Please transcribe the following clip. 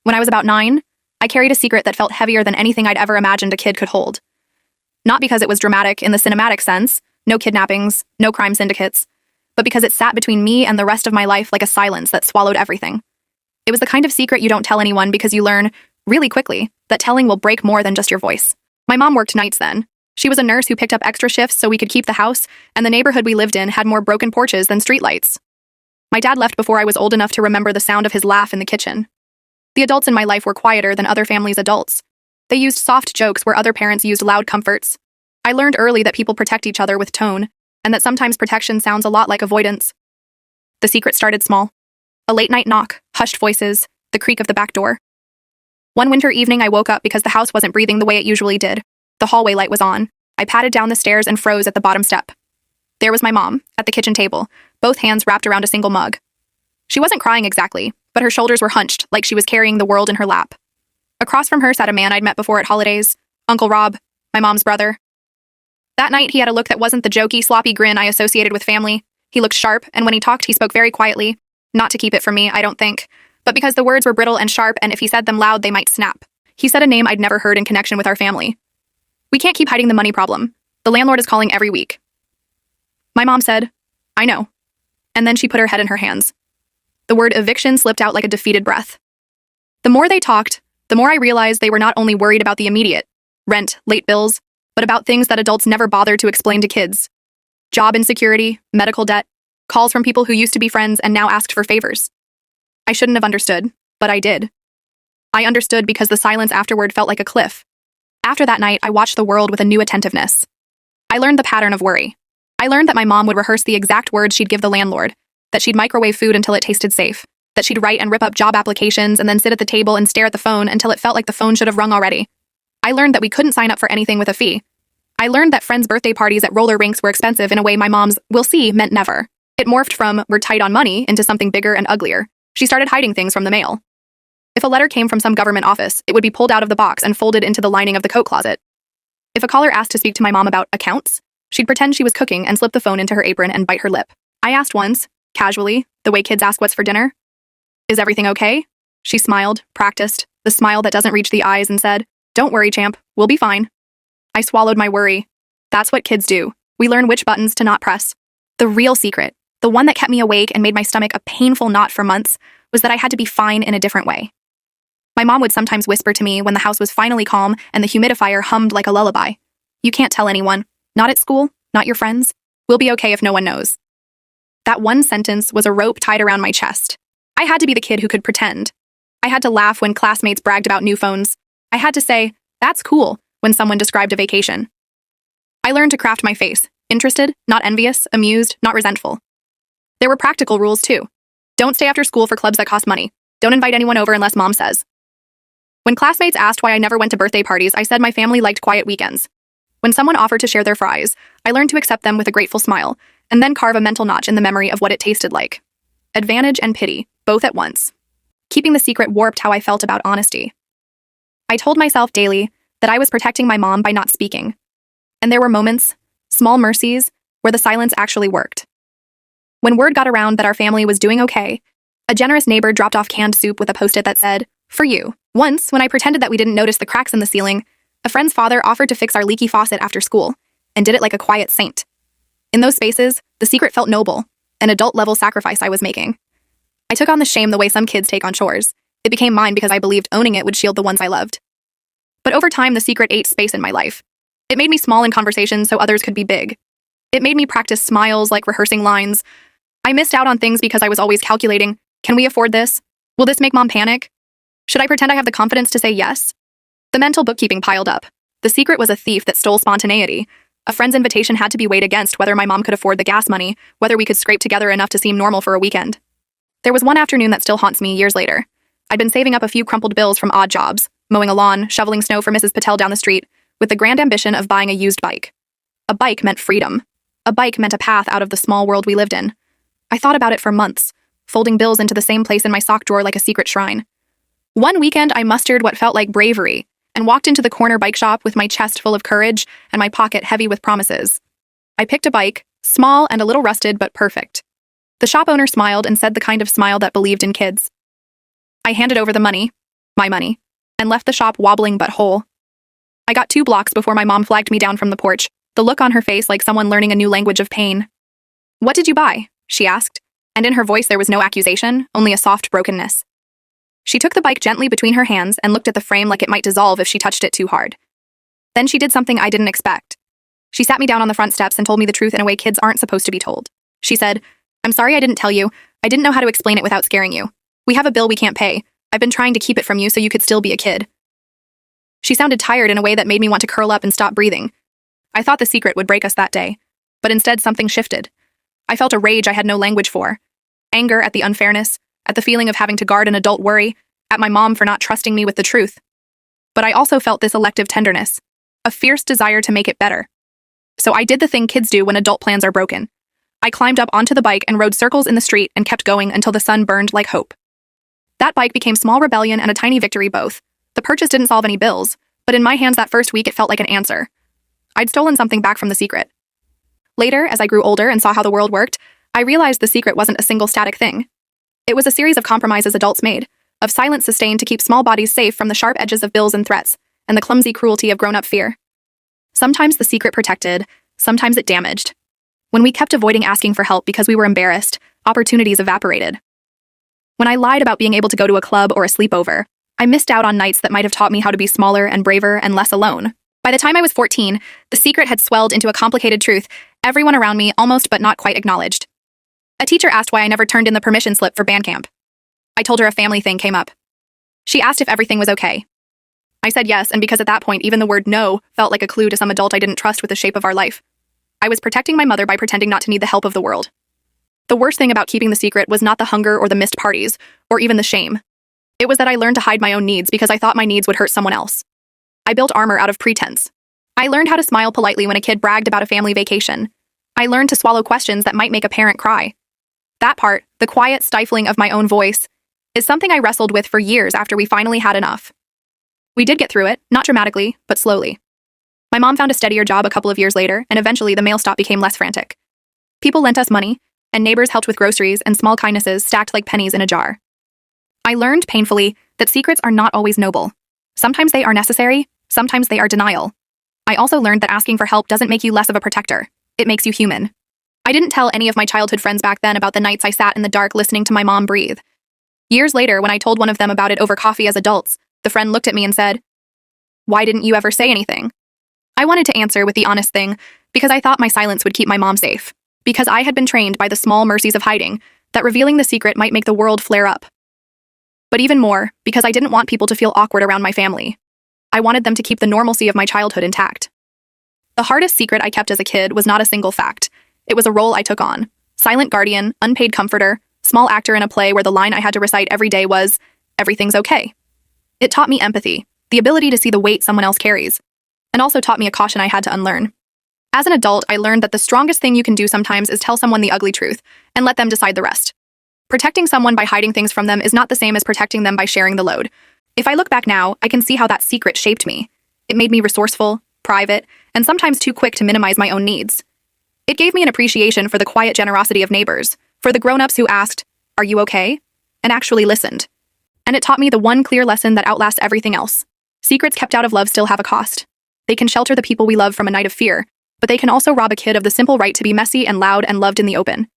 When I was about 9, I carried a secret that felt heavier than anything I'd ever imagined a kid could hold. Not because it was dramatic in the cinematic sense, no kidnappings, no crime syndicates, but because it sat between me and the rest of my life like a silence that swallowed everything. It was the kind of secret you don't tell anyone because you learn, really quickly, that telling will break more than just your voice. My mom worked nights then. She was a nurse who picked up extra shifts so we could keep the house, and the neighborhood we lived in had more broken porches than streetlights. My dad left before I was old enough to remember the sound of his laugh in the kitchen. The adults in my life were quieter than other families' adults. They used soft jokes where other parents used loud comforts. I learned early that people protect each other with tone, and that sometimes protection sounds a lot like avoidance. The secret started small. A late-night knock, hushed voices, the creak of the back door. One winter evening I woke up because the house wasn't breathing the way it usually did. The hallway light was on. I padded down the stairs and froze at the bottom step. There was my mom, at the kitchen table, both hands wrapped around a single mug. She wasn't crying exactly, but her shoulders were hunched like she was carrying the world in her lap. Across from her sat a man I'd met before at holidays, Uncle Rob, my mom's brother. That night he had a look that wasn't the jokey, sloppy grin I associated with family. He looked sharp, and when he talked he spoke very quietly, not to keep it from me, I don't think, but because the words were brittle and sharp and if he said them loud they might snap. He said a name I'd never heard in connection with our family. "We can't keep hiding the money problem. The landlord is calling every week." My mom said, "I know." And then she put her head in her hands. The word eviction slipped out like a defeated breath. The more they talked, the more I realized they were not only worried about the immediate, rent, late bills, but about things that adults never bothered to explain to kids. Job insecurity, medical debt, calls from people who used to be friends and now asked for favors. I shouldn't have understood, but I did. I understood because the silence afterward felt like a cliff. After that night, I watched the world with a new attentiveness. I learned the pattern of worry. I learned that my mom would rehearse the exact words she'd give the landlord, that she'd microwave food until it tasted safe, that she'd write and rip up job applications and then sit at the table and stare at the phone until it felt like the phone should have rung already. I learned that we couldn't sign up for anything with a fee. I learned that friends' birthday parties at roller rinks were expensive in a way my mom's "we'll see" meant never. It morphed from "we're tight on money" into something bigger and uglier. She started hiding things from the mail. If a letter came from some government office, it would be pulled out of the box and folded into the lining of the coat closet. If a caller asked to speak to my mom about accounts, she'd pretend she was cooking and slip the phone into her apron and bite her lip. I asked once, casually, the way kids ask what's for dinner, "Is everything okay?" She smiled, practiced, the smile that doesn't reach the eyes, and said, "Don't worry, champ, we'll be fine." I swallowed my worry. That's what kids do. We learn which buttons to not press. The real secret, the one that kept me awake and made my stomach a painful knot for months, was that I had to be fine in a different way. My mom would sometimes whisper to me when the house was finally calm and the humidifier hummed like a lullaby. "You can't tell anyone. Not at school, not your friends. We'll be okay if no one knows." That one sentence was a rope tied around my chest. I had to be the kid who could pretend. I had to laugh when classmates bragged about new phones. I had to say, "That's cool," when someone described a vacation. I learned to craft my face, interested, not envious, amused, not resentful. There were practical rules too. Don't stay after school for clubs that cost money. Don't invite anyone over unless mom says. When classmates asked why I never went to birthday parties, I said my family liked quiet weekends. When someone offered to share their fries, I learned to accept them with a grateful smile, and then carve a mental notch in the memory of what it tasted like. Advantage and pity, both at once. Keeping the secret warped how I felt about honesty. I told myself daily that I was protecting my mom by not speaking. And there were moments, small mercies, where the silence actually worked. When word got around that our family was doing okay, a generous neighbor dropped off canned soup with a post-it that said, "For you." Once, when I pretended that we didn't notice the cracks in the ceiling, a friend's father offered to fix our leaky faucet after school, and did it like a quiet saint. In those spaces, the secret felt noble, an adult-level sacrifice I was making. I took on the shame the way some kids take on chores. It became mine because I believed owning it would shield the ones I loved. But over time, the secret ate space in my life. It made me small in conversations so others could be big. It made me practice smiles like rehearsing lines. I missed out on things because I was always calculating, can we afford this? Will this make mom panic? Should I pretend I have the confidence to say yes? The mental bookkeeping piled up. The secret was a thief that stole spontaneity. A friend's invitation had to be weighed against whether my mom could afford the gas money, whether we could scrape together enough to seem normal for a weekend. There was one afternoon that still haunts me years later. I'd been saving up a few crumpled bills from odd jobs, mowing a lawn, shoveling snow for Mrs. Patel down the street, with the grand ambition of buying a used bike. A bike meant freedom. A bike meant a path out of the small world we lived in. I thought about it for months, folding bills into the same place in my sock drawer like a secret shrine. One weekend, I mustered what felt like bravery and walked into the corner bike shop with my chest full of courage and my pocket heavy with promises. I picked a bike, small and a little rusted but perfect. The shop owner smiled and said the kind of smile that believed in kids. I handed over the money. my money, and left the shop wobbling but whole. I got 2 blocks before my mom flagged me down from the porch, the look on her face like someone learning a new language of pain. "What did you buy?" she asked, and in her voice there was no accusation, only a soft brokenness. She took the bike gently between her hands and looked at the frame like it might dissolve if she touched it too hard. Then she did something I didn't expect. She sat me down on the front steps and told me the truth in a way kids aren't supposed to be told. She said, "I'm sorry I didn't tell you. I didn't know how to explain it without scaring you. We have a bill we can't pay. I've been trying to keep it from you so you could still be a kid." She sounded tired in a way that made me want to curl up and stop breathing. I thought the secret would break us that day, but instead something shifted. I felt a rage I had no language for. Anger at the unfairness, at the feeling of having to guard an adult worry, at my mom for not trusting me with the truth. But I also felt this elective tenderness, a fierce desire to make it better. So I did the thing kids do when adult plans are broken. I climbed up onto the bike and rode circles in the street and kept going until the sun burned like hope. That bike became small rebellion and a tiny victory both. The purchase didn't solve any bills, but in my hands that first week it felt like an answer. I'd stolen something back from the secret. Later, as I grew older and saw how the world worked, I realized the secret wasn't a single static thing. It was a series of compromises adults made, of silence sustained to keep small bodies safe from the sharp edges of bills and threats, and the clumsy cruelty of grown-up fear. Sometimes the secret protected, sometimes it damaged. When we kept avoiding asking for help because we were embarrassed, opportunities evaporated. When I lied about being able to go to a club or a sleepover, I missed out on nights that might have taught me how to be smaller and braver and less alone. By the time I was 14, the secret had swelled into a complicated truth everyone around me almost but not quite acknowledged. A teacher asked why I never turned in the permission slip for band camp. I told her a family thing came up. She asked if everything was okay. I said yes, and because at that point even the word no felt like a clue to some adult I didn't trust with the shape of our life. I was protecting my mother by pretending not to need the help of the world. The worst thing about keeping the secret was not the hunger or the missed parties, or even the shame. It was that I learned to hide my own needs because I thought my needs would hurt someone else. I built armor out of pretense. I learned how to smile politely when a kid bragged about a family vacation. I learned to swallow questions that might make a parent cry. That part, the quiet stifling of my own voice, is something I wrestled with for years after we finally had enough. We did get through it, not dramatically, but slowly. My mom found a steadier job a couple of years later, and eventually the mail stop became less frantic. People lent us money, and neighbors helped with groceries and small kindnesses stacked like pennies in a jar. I learned, painfully, that secrets are not always noble. Sometimes they are necessary, sometimes they are denial. I also learned that asking for help doesn't make you less of a protector. It makes you human. I didn't tell any of my childhood friends back then about the nights I sat in the dark listening to my mom breathe. Years later, when I told one of them about it over coffee as adults, the friend looked at me and said, "Why didn't you ever say anything?" I wanted to answer with the honest thing, because I thought my silence would keep my mom safe. Because I had been trained by the small mercies of hiding, that revealing the secret might make the world flare up. But even more, because I didn't want people to feel awkward around my family. I wanted them to keep the normalcy of my childhood intact. The hardest secret I kept as a kid was not a single fact. It was a role I took on. Silent guardian, unpaid comforter, small actor in a play where the line I had to recite every day was, "Everything's okay." It taught me empathy, the ability to see the weight someone else carries, and also taught me a caution I had to unlearn. As an adult, I learned that the strongest thing you can do sometimes is tell someone the ugly truth, and let them decide the rest. Protecting someone by hiding things from them is not the same as protecting them by sharing the load. If I look back now, I can see how that secret shaped me. It made me resourceful, private, and sometimes too quick to minimize my own needs. It gave me an appreciation for the quiet generosity of neighbors, for the grown-ups who asked, "Are you okay?" and actually listened. And it taught me the one clear lesson that outlasts everything else. Secrets kept out of love still have a cost. They can shelter the people we love from a night of fear, but they can also rob a kid of the simple right to be messy and loud and loved in the open.